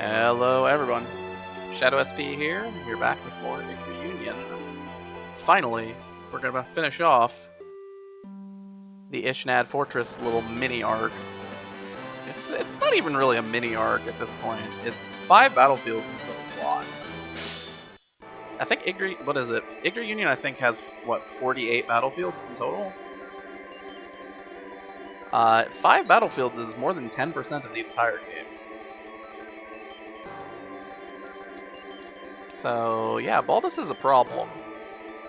Hello everyone, Shadow SP here, you're back with more Yggdra Union. Finally, we're gonna finish off the Ishnad Fortress little mini arc. It's not even really a mini arc at this point. 5 battlefields is a lot. I think Yggdra Union I think has, 48 battlefields in total? 5 battlefields is more than 10% of the entire game. So, yeah, Baldus is a problem.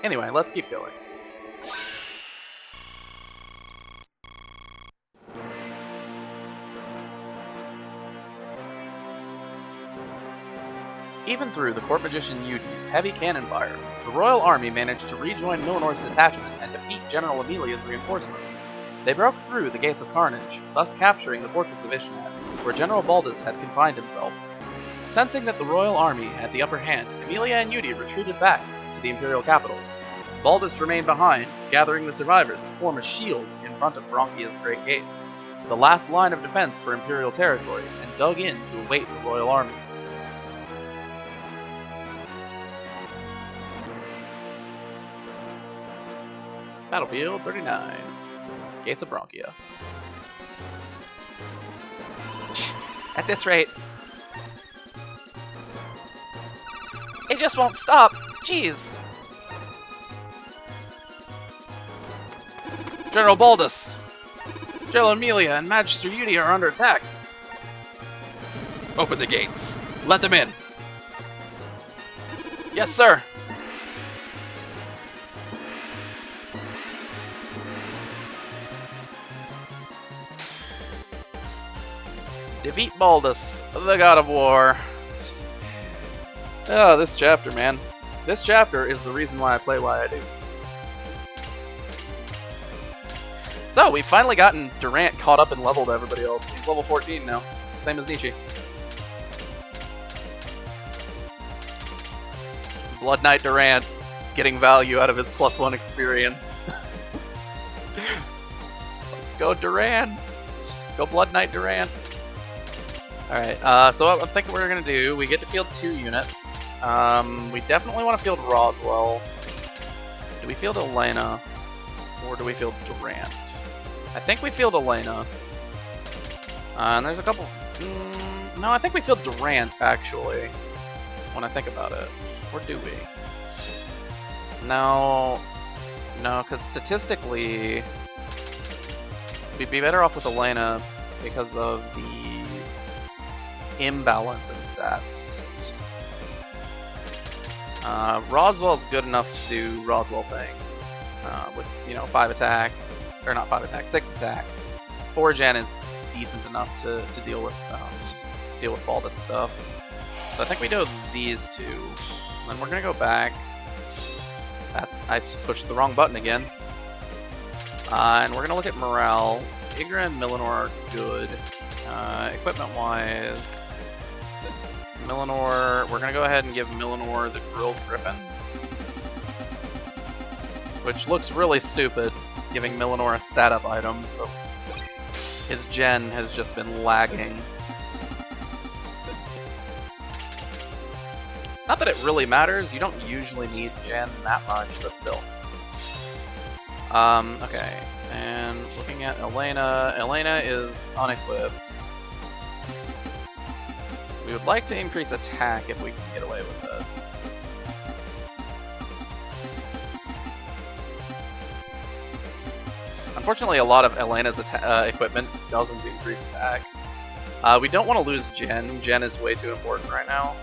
Anyway, let's keep going. Even through the court magician Yggdra's heavy cannon fire, the royal army managed to rejoin Milinor's detachment and defeat General Emilia's reinforcements. They broke through the Gates of Carnage, thus capturing the fortress of Ishnad, where General Baldus had confined himself. Sensing that the royal army had the upper hand, Emilia and Yggdra retreated back to the imperial capital. Baldus remained behind, gathering the survivors to form a shield in front of Bronquia's great gates, the last line of defense for imperial territory, and dug in to await the royal army. Battlefield 39, Gates of Bronquia. At this rate, it just won't stop. Jeez. General Baldus, General Emilia, and Magister Yggdra are under attack. Open the gates. Let them in. Yes, sir. Defeat Baldus, the god of war. Oh, this chapter, man. This chapter is the reason why I play why I do. So, we've finally gotten Durant caught up and leveled everybody else. He's level 14 now, same as Nietzsche. Blood Knight Durant getting value out of his +1 experience. Let's go Durant. Go Blood Knight Durant. Alright, so what I'm thinking we're going to do, we get to field 2 units. We definitely want to field Roswell. Do we field Elena? Or do we field Durant? I think we field Elena. And there's a couple... no, I think we field Durant, actually. When I think about it. Or do we? No. No, because statistically... we'd be better off with Elena because of the imbalance in stats. Roswell's good enough to do Roswell things. With, 5 attack. Or not 5 attack, 6 attack. 4 gen is decent enough to deal with Baldus stuff. So I think we do these 2. And then we're gonna go back. I pushed the wrong button again. And we're gonna look at morale. Yggdra and Milinar are good. Equipment-wise, Milinar, we're gonna go ahead and give Milinar the Grilled Griffin. Which looks really stupid, giving Milinar a stat-up item, but his gen has just been lagging. Not that it really matters, you don't usually need gen that much, but still. Okay, and looking at Elena, Elena is unequipped. We would like to increase attack if we can get away with it. Unfortunately, a lot of Elena's equipment doesn't increase attack. We don't want to lose Gen. Gen is way too important right now.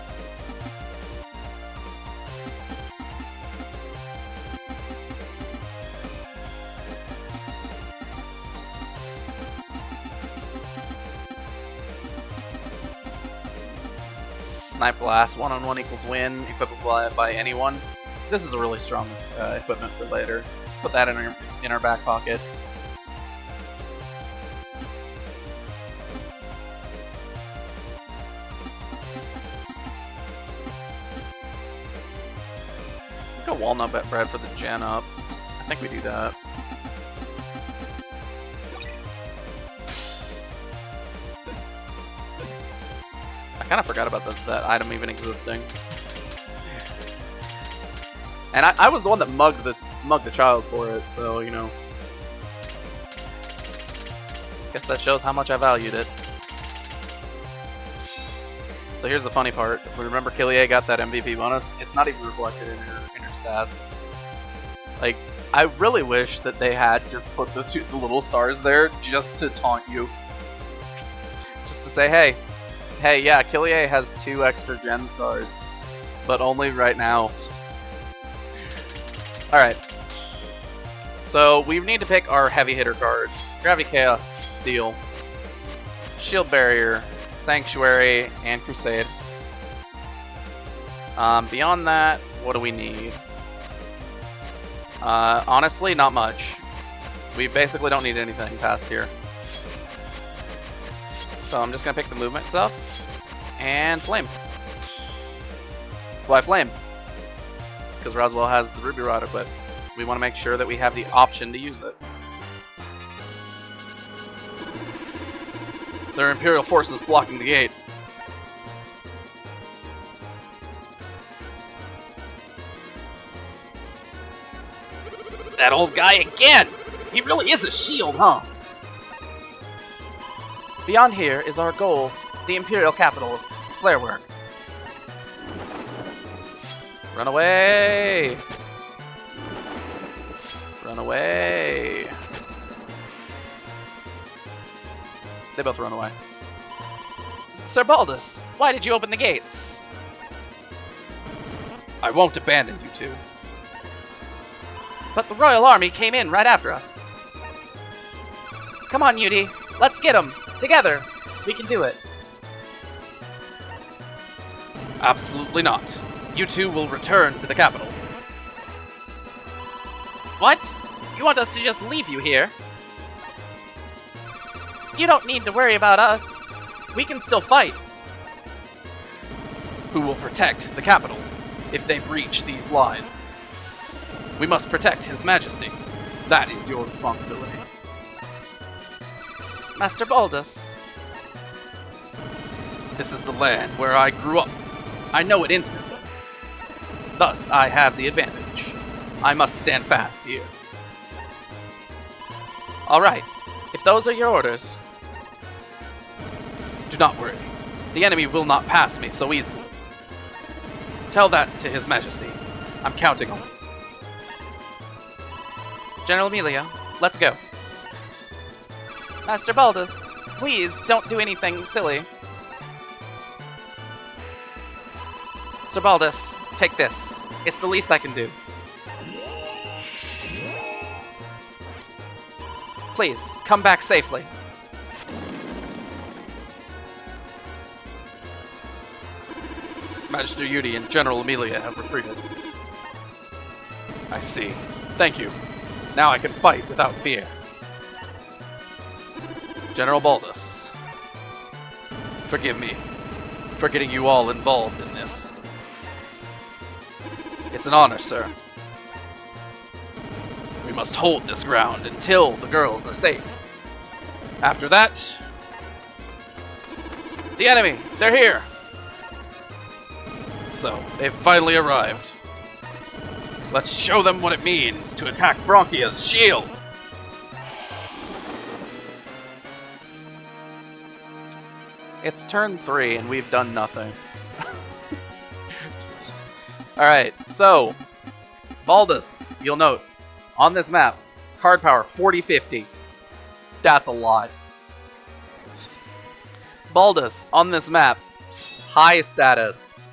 Snipe Blast, 1-on-1 equals win, equipable by anyone. This is a really strong equipment for later. Put that in our back pocket. Go walnut bread for the gen up. I think we do that. kind of forgot about that item even existing. And I was the one that mugged the child for it, so, you know. Guess that shows how much I valued it. So here's the funny part. If we remember, Killier got that MVP bonus. It's not even reflected in her stats. Like, I really wish that they had just put the little stars there just to taunt you. Just to say, hey, yeah, Killier has 2 extra gen stars, but only right now. Alright. So, we need to pick our heavy hitter cards. Gravity Chaos, Steel, Shield Barrier, Sanctuary, and Crusade. Beyond that, what do we need? Honestly, not much. We basically don't need anything past here. So I'm just gonna pick the movement stuff and Flame. Why Flame? Because Roswell has the Ruby Rod equipped. We want to make sure that we have the option to use it. There are Imperial forces blocking the gate. That old guy again! He really is a shield, huh? Beyond here is our goal, the Imperial capital of flare work. Run away! Run away! They both run away. Sir Baldus, why did you open the gates? I won't abandon you two. But the Royal Army came in right after us. Come on, Yggdra. Let's get them. Together. We can do it. Absolutely not. You two will return to the capital. What? You want us to just leave you here? You don't need to worry about us. We can still fight. Who will protect the capital if they breach these lines? We must protect His Majesty. That is your responsibility. Master Baldus. This is the land where I grew up. I know it intimately. Thus, I have the advantage. I must stand fast here. Alright, if those are your orders, do not worry. The enemy will not pass me so easily. Tell that to His Majesty. I'm counting on it. General Amelia, let's go. Master Baldus, please don't do anything silly. Sir Baldus, take this. It's the least I can do. Please, come back safely. Magister Yggdra and General Amelia have retreated. I see. Thank you. Now I can fight without fear. General Baldus, forgive me for getting you all involved in this. It's an honor, sir. We must hold this ground until the girls are safe. After that, the enemy, they're here. So, they've finally arrived. Let's show them what it means to attack Bronquia's shield! It's turn 3 and we've done nothing. Alright, so, Baldus, you'll note, on this map, card power 40-50. That's a lot. Baldus, on this map, high status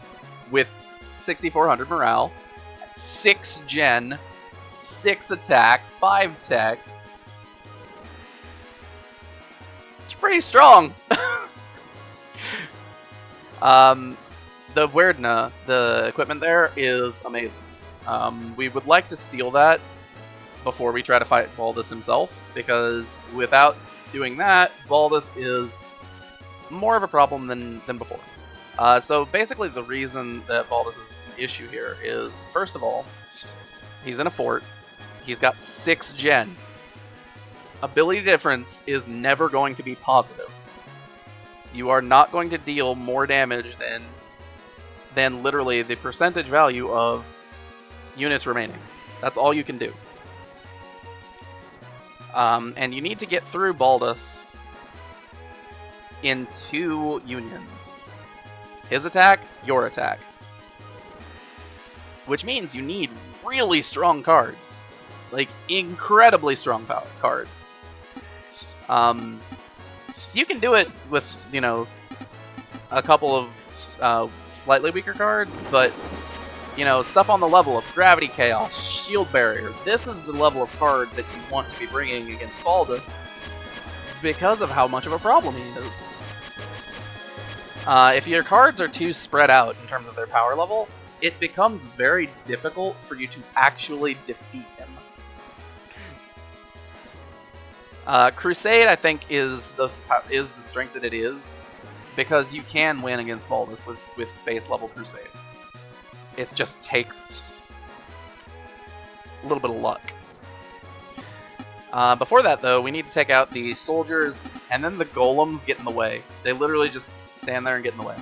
with 6,400 morale, 6 gen, 6 attack, 5 tech. It's pretty strong. The Yggdra, the equipment there is amazing. We would like to steal that before we try to fight Baldus himself, because without doing that, Baldus is more of a problem than before. So basically the reason that Baldus is an issue here is, first of all, he's in a fort, he's got 6 gen. Ability difference is never going to be positive. You are not going to deal more damage than literally the percentage value of units remaining. That's all you can do. And you need to get through Baldus in 2 unions. His attack, your attack. Which means you need really strong cards. Like, incredibly strong cards. You can do it with, you know, a couple of slightly weaker cards, but, you know, stuff on the level of Gravity Chaos, Shield Barrier. This is the level of card that you want to be bringing against Baldus because of how much of a problem he is. If your cards are too spread out in terms of their power level, it becomes very difficult for you to actually defeat him. Crusade, I think, is the strength that it is, because you can win against Baldus with base level Crusade. It just takes a little bit of luck. Before that, though, we need to take out the soldiers, and then the golems get in the way. They literally just stand there and get in the way.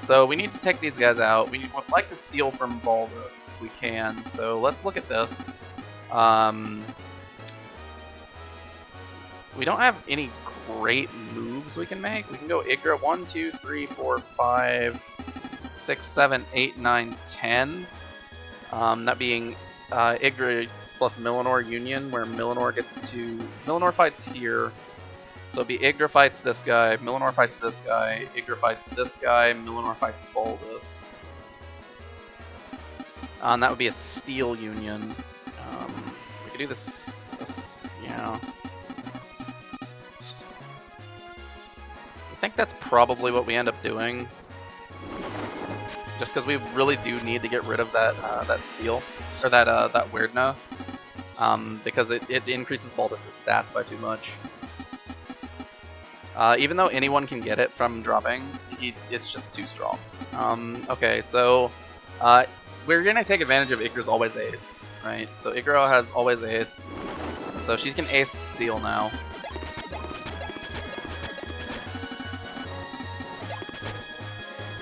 So we need to take these guys out. We would like to steal from Baldus if we can. So let's look at this. We don't have any great moves we can make. We can go Yggdra 1, 2, 3, 4, 5, 6, 7, 8, 9, 10. That being Yggdra plus Millinor Union, where Millinor fights here. So it'd be Yggdra fights this guy, Millinor fights this guy, Yggdra fights this guy, Millinor fights Baldus. And that would be a Steel Union. We could do this, yeah. I think that's probably what we end up doing. Just because we really do need to get rid of that steel, or that Weirdna, because it increases Baldus' stats by too much. Even though anyone can get it from dropping, it's just too strong. Okay, so we're gonna take advantage of Yggdra's always ace, right? So Yggdra has always ace, so she can ace steel now.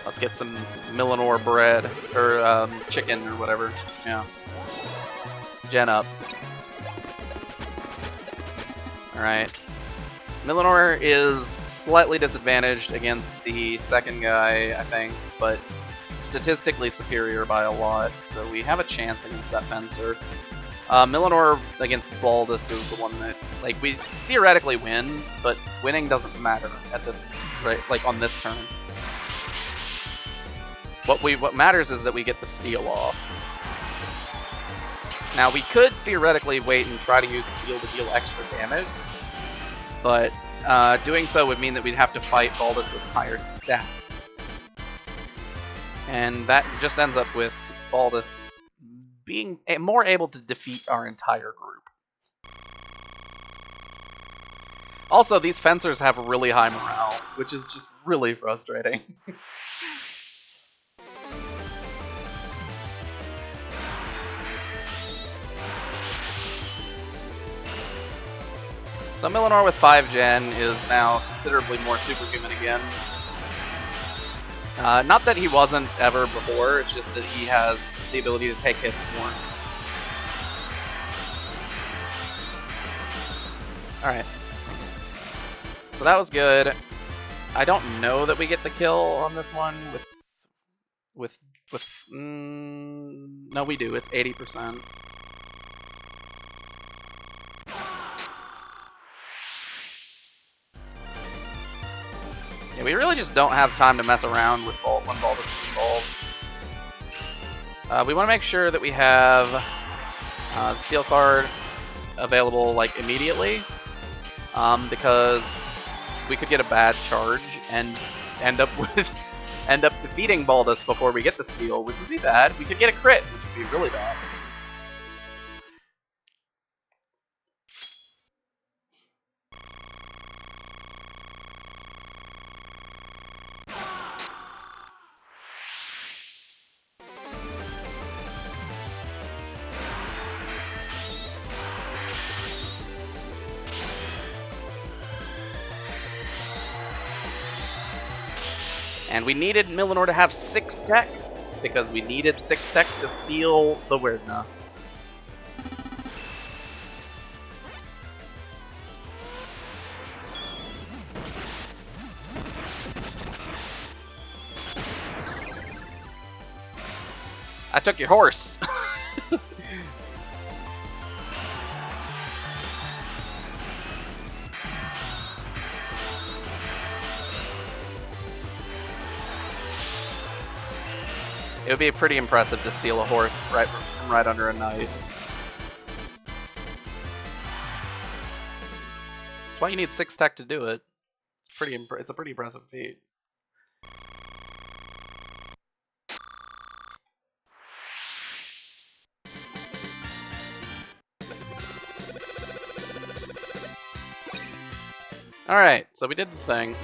Let's get some Millinor bread, or chicken, or whatever. Yeah. Gen up. Alright. Millinor is slightly disadvantaged against the second guy, I think, but statistically superior by a lot, so we have a chance against that fencer. Millinor against Baldus is the one that, like, we theoretically win, but winning doesn't matter at this, right, like, on this turn. What matters is that we get the steal off. Now, we could theoretically wait and try to use steel to deal extra damage, but doing so would mean that we'd have to fight Baldus with higher stats. And that just ends up with Baldus being more able to defeat our entire group. Also, these fencers have really high morale, which is just really frustrating. So Millinor with 5 gen is now considerably more superhuman again. Not that he wasn't ever before, it's just that he has the ability to take hits more. Alright. So that was good. I don't know that we get the kill on this one no, we do. It's 80%. Yeah, we really just don't have time to mess around with when Baldus is involved. We want to make sure that we have the steel card available like immediately, because we could get a bad charge and end up defeating Baldus before we get the steel, which would be bad. We could get a crit, which would be really bad. And we needed Millinor to have 6 tech, because we needed 6 tech to steal the Yggdra. I took your horse! It would be pretty impressive to steal a horse from right under a knight. That's why you need 6 tech to do it. It's a pretty impressive feat. Alright, so we did the thing.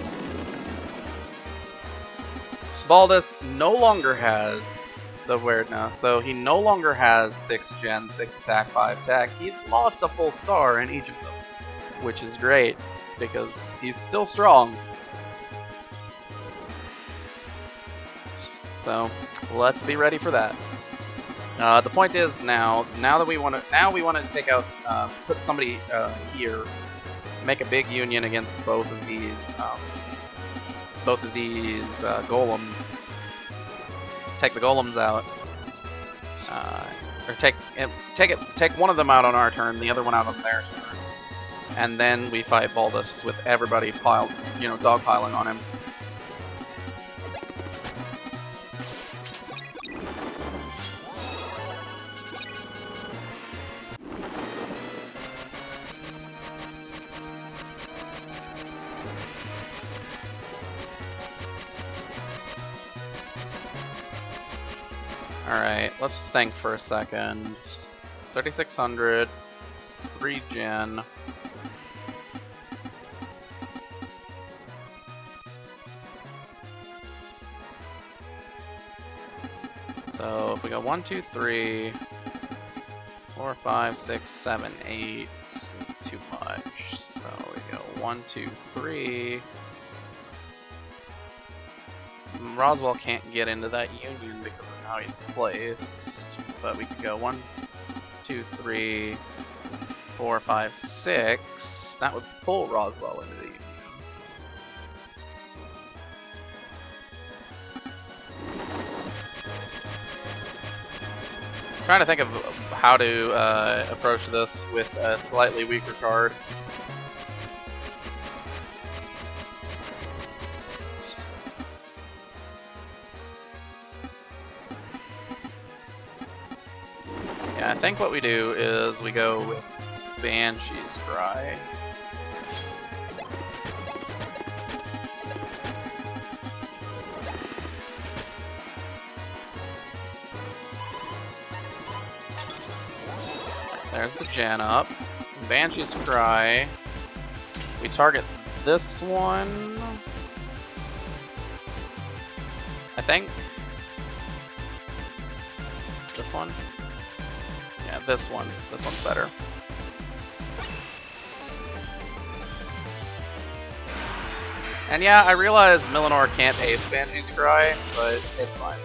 Baldus no longer has the Yggdra, so he no longer has 6 gen, 6 attack, 5 tech. He's lost a full star in each of them, which is great, because he's still strong. So, let's be ready for that. The point is now that we want to take out, put somebody here, make a big union against both of these golems. Take the golems out, or take one of them out on our turn, the other one out on their turn, and then we fight Baldus with everybody dogpiling on him. Alright, let's think for a second. 3600, 3 gen. So if we go 1, 2, 3, 4, 5, 6, 7, 8, it's too much. So we go 1, 2, 3. Roswell can't get into that union because of how he's placed, but we could go 1, 2, 3, 4, 5, 6. That would pull Roswell into the union. I'm trying to think of how to approach this with a slightly weaker card. I think what we do is we go with Banshee's Cry. There's the gen up. Banshee's Cry. We target this one. I think. This one? Yeah, this one. This one's better. And yeah, I realize Millinor can't ace Banshee's Cry, but it's fine.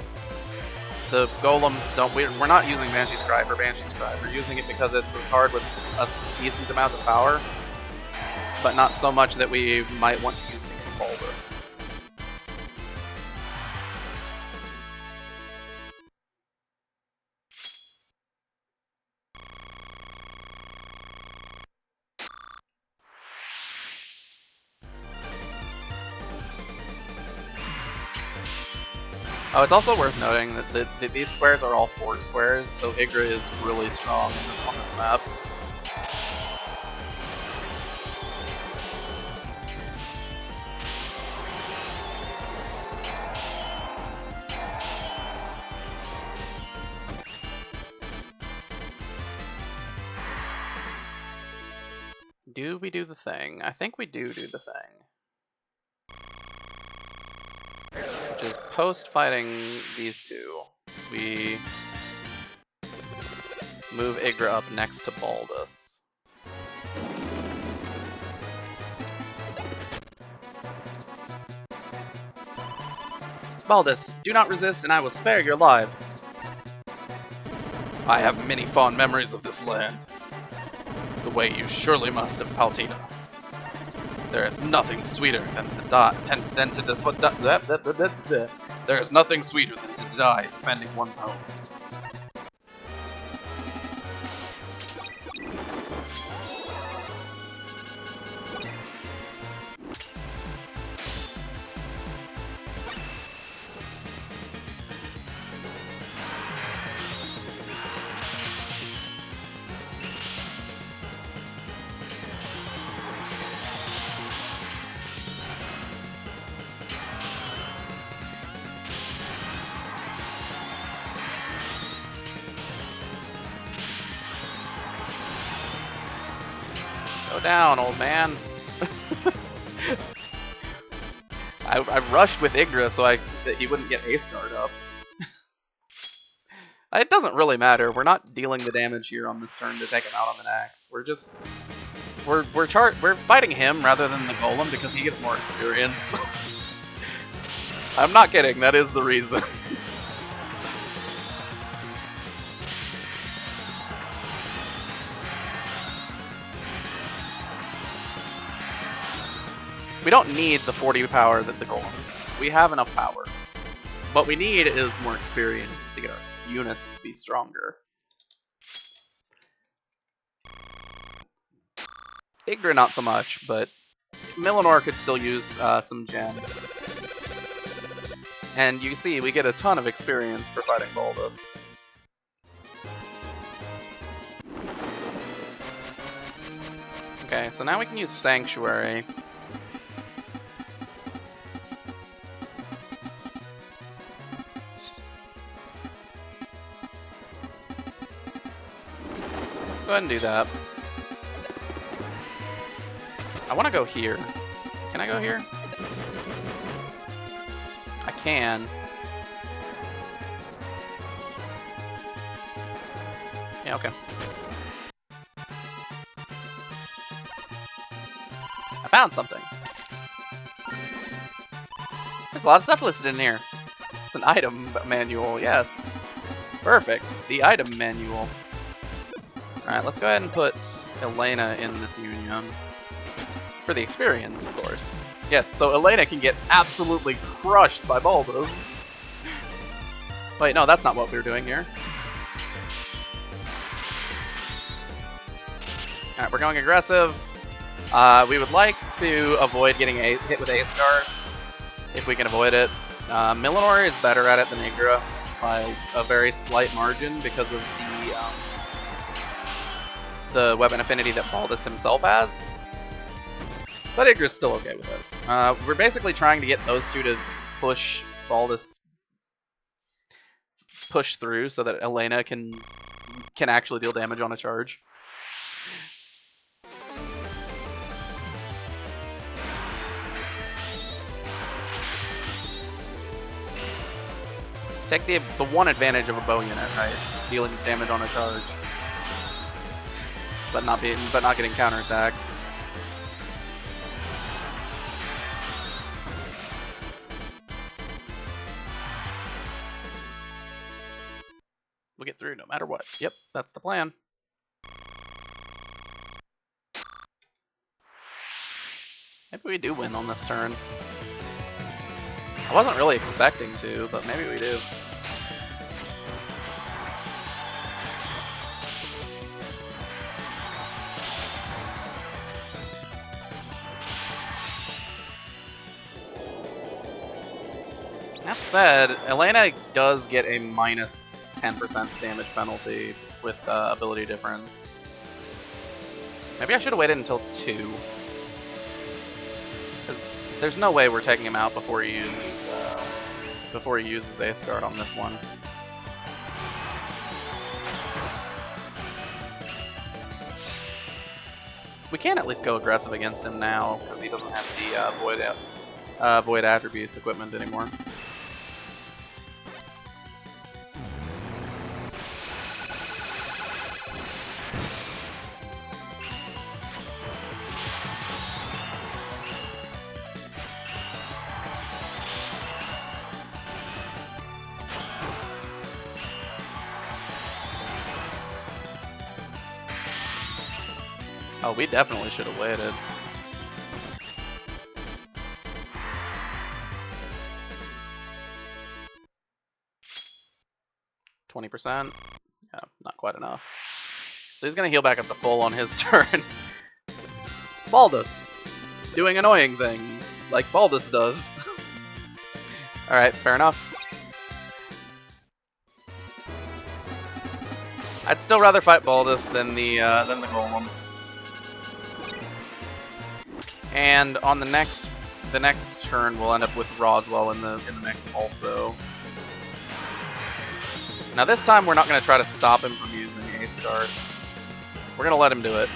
The golems don't. We're not using Banshee's Cry for Banshee's Cry. We're using it because it's a card with a decent amount of power, but not so much that we might want to use it against Baldus. Oh, it's also worth noting that these squares are all fort squares, so Yggdra is really strong on this map. Do we do the thing? I think we do the thing. Which is post-fighting these two, we move Yggdra up next to Baldus. Baldus, do not resist and I will spare your lives. I have many fond memories of this land. The way you surely must have, Paltina. There is nothing sweeter than There is nothing sweeter than to die defending one's home. Go down, old man. I rushed with Yggdra so that he wouldn't get Ace Guard up. It doesn't really matter. We're not dealing the damage here on this turn to take him out on the next. We're fighting him rather than the Golem because he gets more experience. I'm not kidding. That is the reason. We don't need the 40 power that the Golem gives. We have enough power. What we need is more experience to get our units to be stronger. Yggdra not so much, but Millinor could still use some gen. And you see, we get a ton of experience for fighting Baldus. Okay, so now we can use Sanctuary. Go ahead and do that. I want to go here. Can I go here? I can. Yeah, okay. I found something. There's a lot of stuff listed in here. It's an item manual, yes. Perfect. The item manual. Alright, let's go ahead and put Elena in this union. For the experience, of course. Yes, so Elena can get absolutely crushed by Baldus. Wait, no, that's not what we were doing here. Alright, we're going aggressive. We would like to avoid getting hit with Ace Guard, if we can avoid it. Millinor is better at it than Yggdra by a very slight margin because of the weapon affinity that Baldus himself has. But Yggdra's still okay with it. We're basically trying to get those two to push Baldus through so that Elena can actually deal damage on a charge. Take the one advantage of a bow unit, right? Dealing damage on a charge. But not getting counterattacked. We'll get through no matter what. Yep, that's the plan. Maybe we do win on this turn. I wasn't really expecting to, but maybe we do. That said, Elena does get a minus 10% damage penalty with ability difference. Maybe I should have waited until 2. Because there's no way we're taking him out before he uses Ace Guard on this one. We can at least go aggressive against him now, because he doesn't have the Void Attributes equipment anymore. Oh, we definitely should have waited. %. Yeah, not quite enough. So he's gonna heal back up to full on his turn. Baldus! Doing annoying things, like Baldus does. Alright, fair enough. I'd still rather fight Baldus than the Golem. And on the next turn, we'll end up with Rodswell in the mix also. Now this time, we're not going to try to stop him from using A-Start. We're going to let him do it.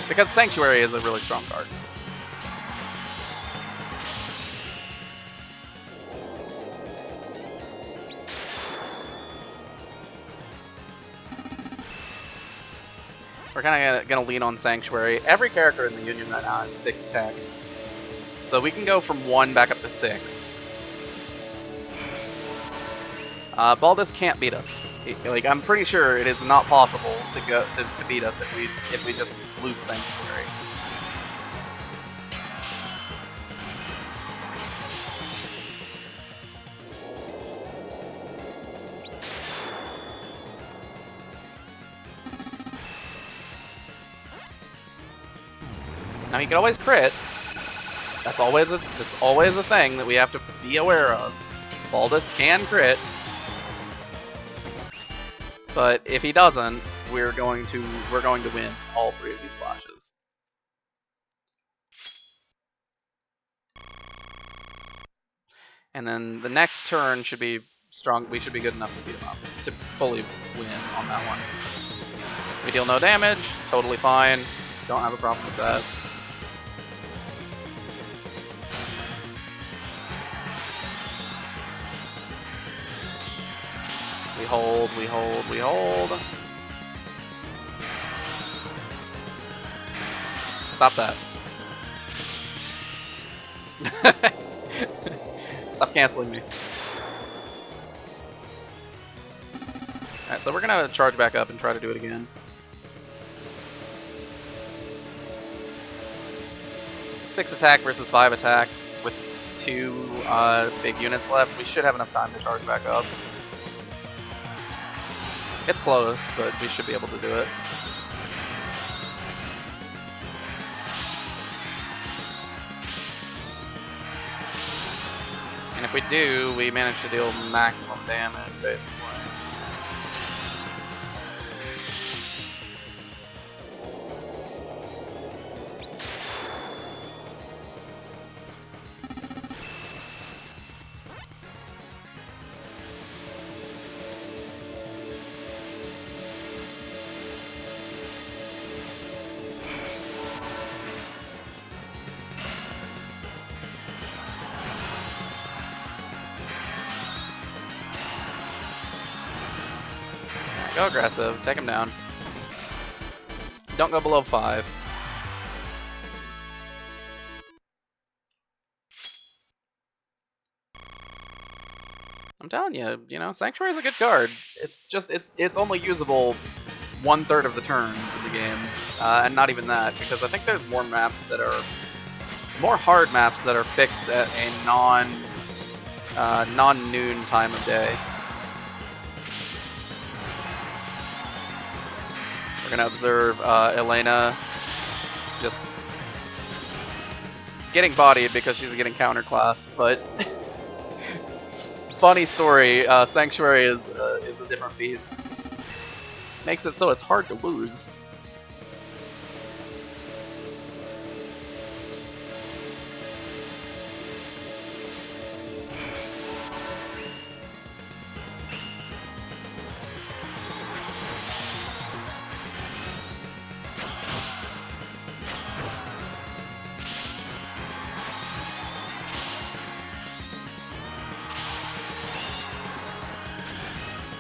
Because Sanctuary is a really strong card. We're kind of going to lean on Sanctuary. Every character in the Union right now has 6 tech. So we can go from 1 back up to 6. Baldus can't beat us. Like, I'm pretty sure it is not possible to beat us if we just loop Sanctuary. Now he can always crit. That's always a thing that we have to be aware of. Baldus can crit. But if he doesn't, we're going to win all 3 of these flashes. And then the next turn should be strong. We should be good enough to beat him up, to fully win on that one. We deal no damage, totally fine. Don't have a problem with that. We hold, we hold, we hold. Stop that. Stop canceling me. Alright, so we're gonna charge back up and try to do it again. Six attack versus 5 attack with 2 big units left. We should have enough time to charge back up. It's close, but we should be able to do it. And if we do, we manage to deal maximum damage, basically. Go aggressive, take him down. Don't go below 5. I'm telling you, Sanctuary is a good card. It's just, it's only usable 1/3 of the turns in the game. And not even that, because I think there's more maps that are, more hard maps that are fixed at a non-noon time of day. We're gonna observe Elena just getting bodied because she's getting counterclassed, but funny story, Sanctuary is a different beast. Makes it so it's hard to lose.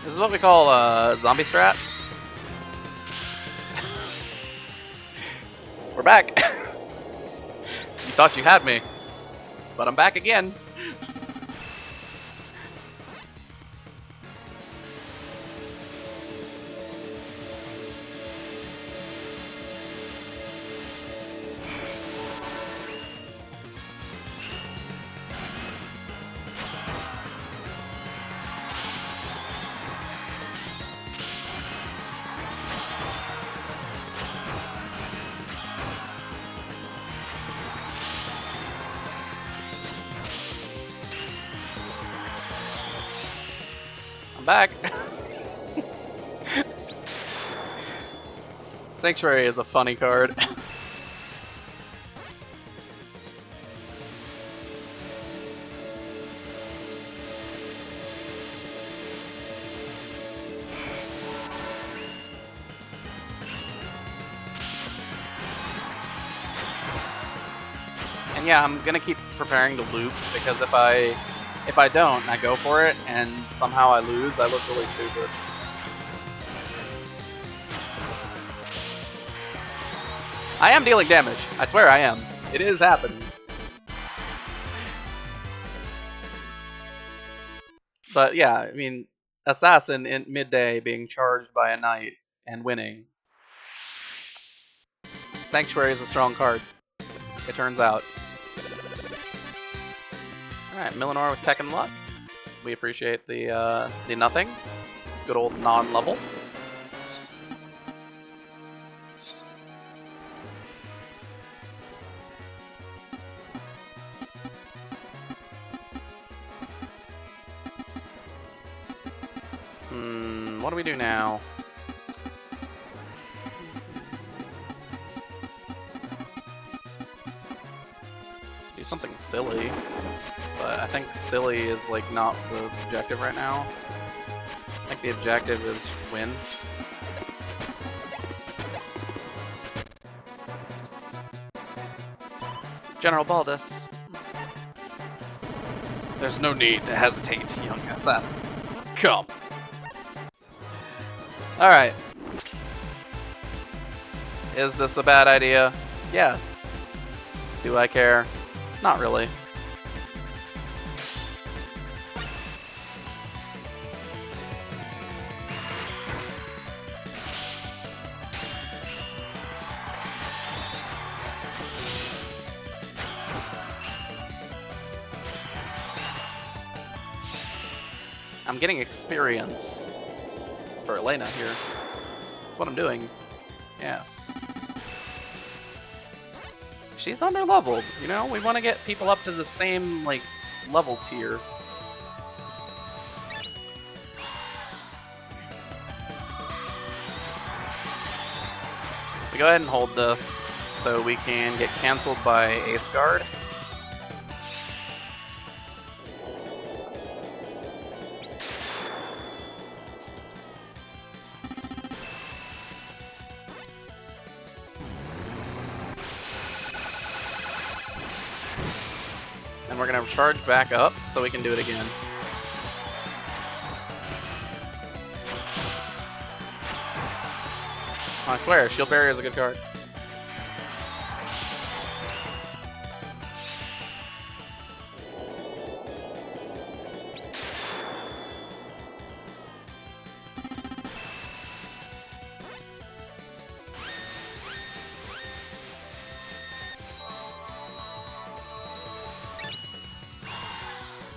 This is what we call zombie strats. We're back. You thought you had me, but I'm back again. back. Sanctuary is a funny card. And yeah, I'm gonna keep preparing to loop, because if I don't and I go for it and somehow I lose, I look really stupid. I am dealing damage. I swear I am. It is happening. But yeah, I mean, Assassin in midday being charged by a knight and winning. Sanctuary is a strong card, it turns out. Alright, Millinor with Tech and Luck. We appreciate the nothing. Good old non-level. What do we do now? Do something silly. But I think silly is like not the objective right now. I think the objective is win. General Baldus. There's no need to hesitate, young assassin. Come. Alright. Is this a bad idea? Yes. Do I care? Not really. I'm getting experience for Elena here. That's what I'm doing. Yes. She's under-leveled, you know? We want to get people up to the same, like, level tier. We go ahead and hold this so we can get canceled by Ace Guard. We're gonna charge back up so we can do it again. I swear, Shield Barrier is a good card.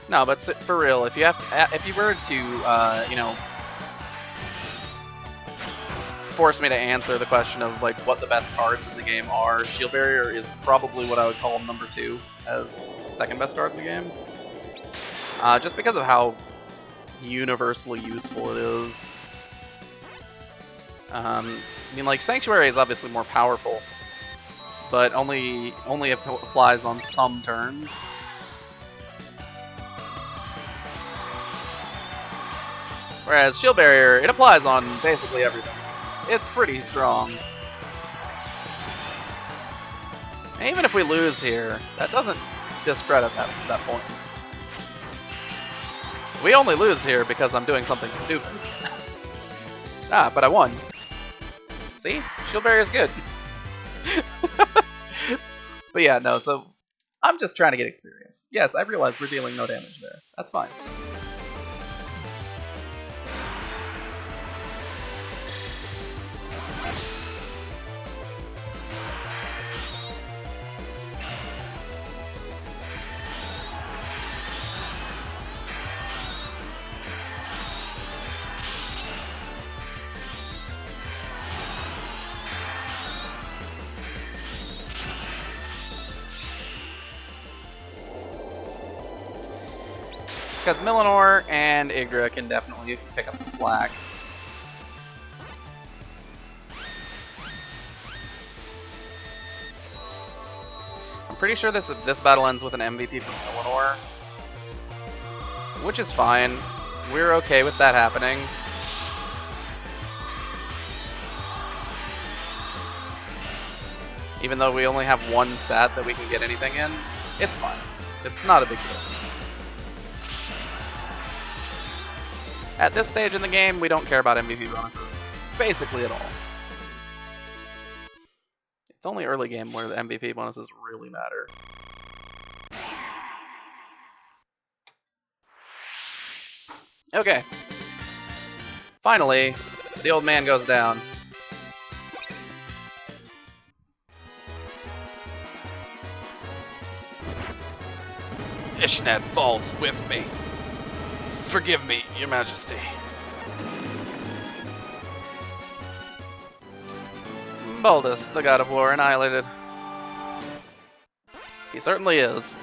No, but for real, if you were to, you know, force me to answer the question of like what the best cards in the game are, Shield Barrier is probably what I would call number 2 as the second best card in the game. Just because of how universally useful it is. I mean, like, Sanctuary is obviously more powerful, but only applies on some turns. Whereas Shield Barrier, it applies on basically everything. It's pretty strong. And even if we lose here, that doesn't discredit that point. We only lose here because I'm doing something stupid. But I won. See? Shield Barrier is good. But yeah, no, so I'm just trying to get experience. Yes, I realize we're dealing no damage there. That's fine. Because Millinor and Yggdra can definitely pick up the slack. I'm pretty sure this battle ends with an MVP from Millinor, which is fine. We're okay with that happening. Even though we only have one stat that we can get anything in, it's fine. It's not a big deal. At this stage in the game, we don't care about MVP bonuses basically at all. It's only early game where the MVP bonuses really matter. Okay. Finally, the old man goes down. Ishnad falls with me. Forgive me, your majesty. Baldus, the god of war, annihilated. He certainly is.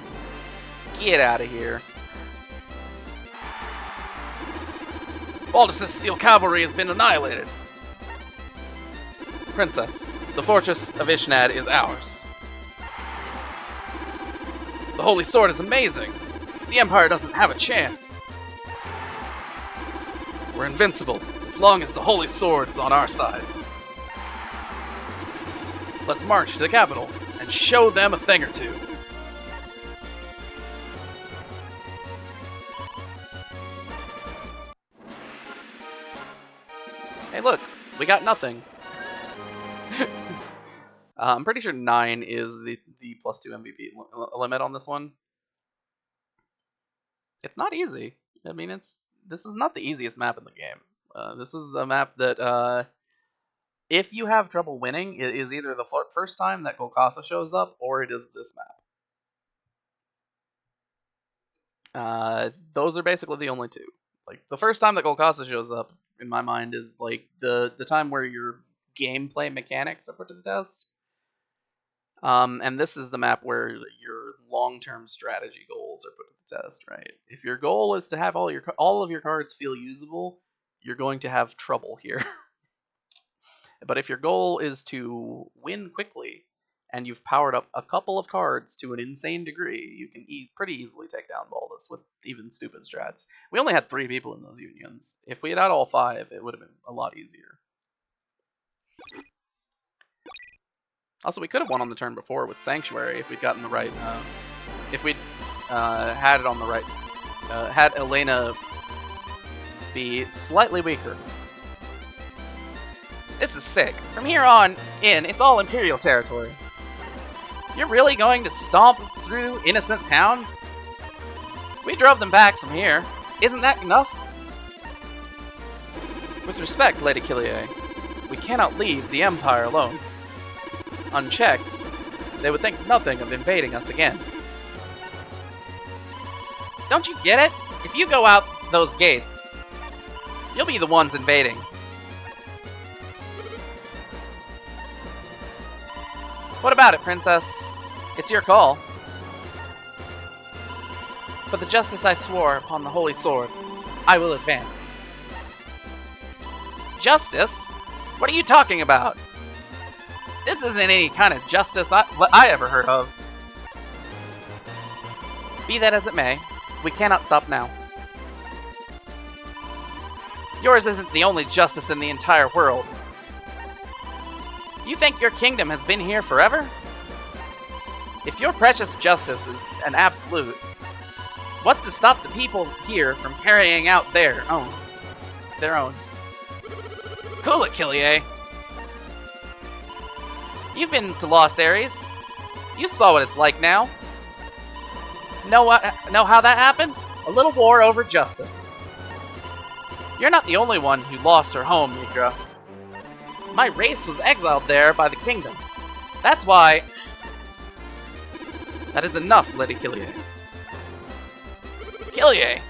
Get out of here. Baldus' steel cavalry has been annihilated. Princess, the fortress of Ishnad is ours. The Holy Sword is amazing. The Empire doesn't have a chance. We're invincible as long as the Holy Sword is on our side. Let's march to the capital and show them a thing or two. Hey look, we got nothing. I'm pretty sure 9 is the +2 MVP limit on this one. It's not easy. I mean, this is not the easiest map in the game. This is the map that, if you have trouble winning, it is either the first time that Golgassa shows up, or it is this map. Those are basically the only two. Like, the first time that Golgassa shows up, in my mind, is like the time where your gameplay mechanics are put to the test. And this is the map where your long-term strategy goals are put to the test, right? If your goal is to have all of your cards feel usable, you're going to have trouble here. But if your goal is to win quickly, and you've powered up a couple of cards to an insane degree, you can pretty easily take down Baldus with even stupid strats. We only had 3 people in those unions. If we had all 5, it would have been a lot easier. Also, we could have won on the turn before with Sanctuary if we'd gotten the right, if we'd had it on the right, had Elena be slightly weaker. This is sick. From here on in, it's all Imperial territory. You're really going to stomp through innocent towns? We drove them back from here. Isn't that enough? With respect, Lady Killier, we cannot leave the Empire alone. Unchecked, they would think nothing of invading us again. Don't you get it? If you go out those gates, you'll be the ones invading. What about it, Princess? It's your call. For the justice I swore upon the Holy Sword, I will advance. Justice? What are you talking about? This isn't any kind of justice I ever heard of. Be that as it may, we cannot stop now. Yours isn't the only justice in the entire world. You think your kingdom has been here forever? If your precious justice is an absolute, what's to stop the people here from carrying out their own? Cool it, Killier. You've been to Lost Ares. You saw what it's like now. Know how that happened? A little war over justice. You're not the only one who lost her home, Yggdra. My race was exiled there by the kingdom. That's why... That is enough, Lady Killier. Killier!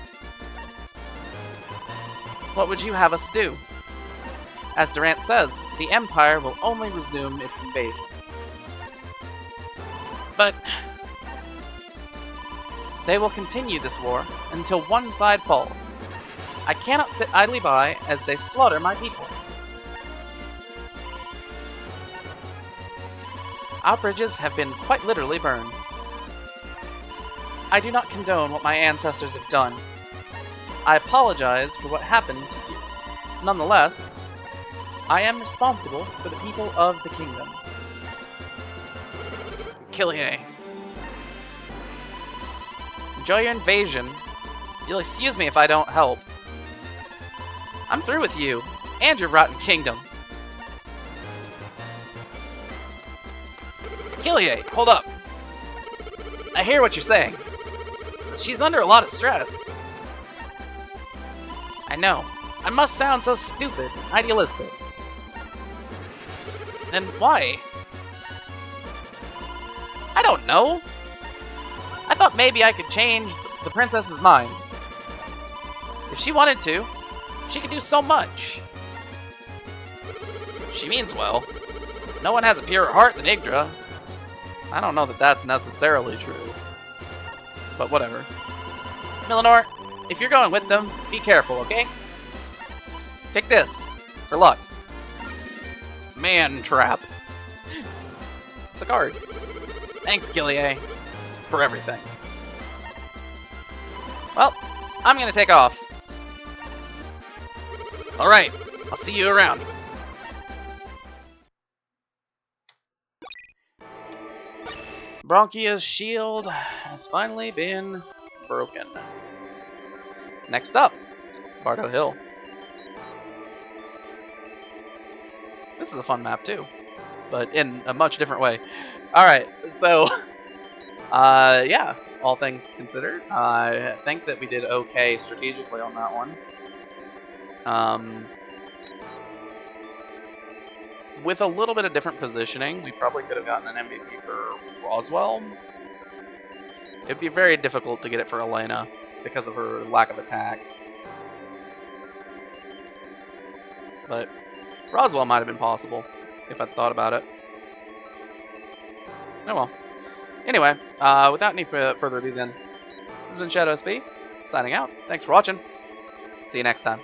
What would you have us do? As Durant says, the Empire will only resume its invasion. But... They will continue this war until one side falls. I cannot sit idly by as they slaughter my people. Our bridges have been quite literally burned. I do not condone what my ancestors have done. I apologize for what happened to you. Nonetheless, I am responsible for the people of the kingdom. Killier. Enjoy your invasion. You'll excuse me if I don't help. I'm through with you and your rotten kingdom. Killier, hold up. I hear what you're saying. She's under a lot of stress. I know. I must sound so stupid, idealistic. Then why? I don't know. I thought maybe I could change the princess's mind. If she wanted to, she could do so much. She means well. No one has a purer heart than Yggdra. I don't know that that's necessarily true. But whatever. Millinor, if you're going with them, be careful, okay? Take this, for luck. Man trap. It's a card. Thanks, Killier, for everything. Well, I'm gonna take off. Alright, I'll see you around. Bronquia's shield has finally been broken. Next up, Bardo Hill. This is a fun map too, but in a much different way. Alright, so, yeah, all things considered, I think that we did okay strategically on that one. With a little bit of different positioning, we probably could have gotten an MVP for Roswell. It'd be very difficult to get it for Elena because of her lack of attack. But Roswell might have been possible if I'd thought about it. Oh well. Anyway, without any further ado then, this has been Shadow SP, signing out. Thanks for watching. See you next time.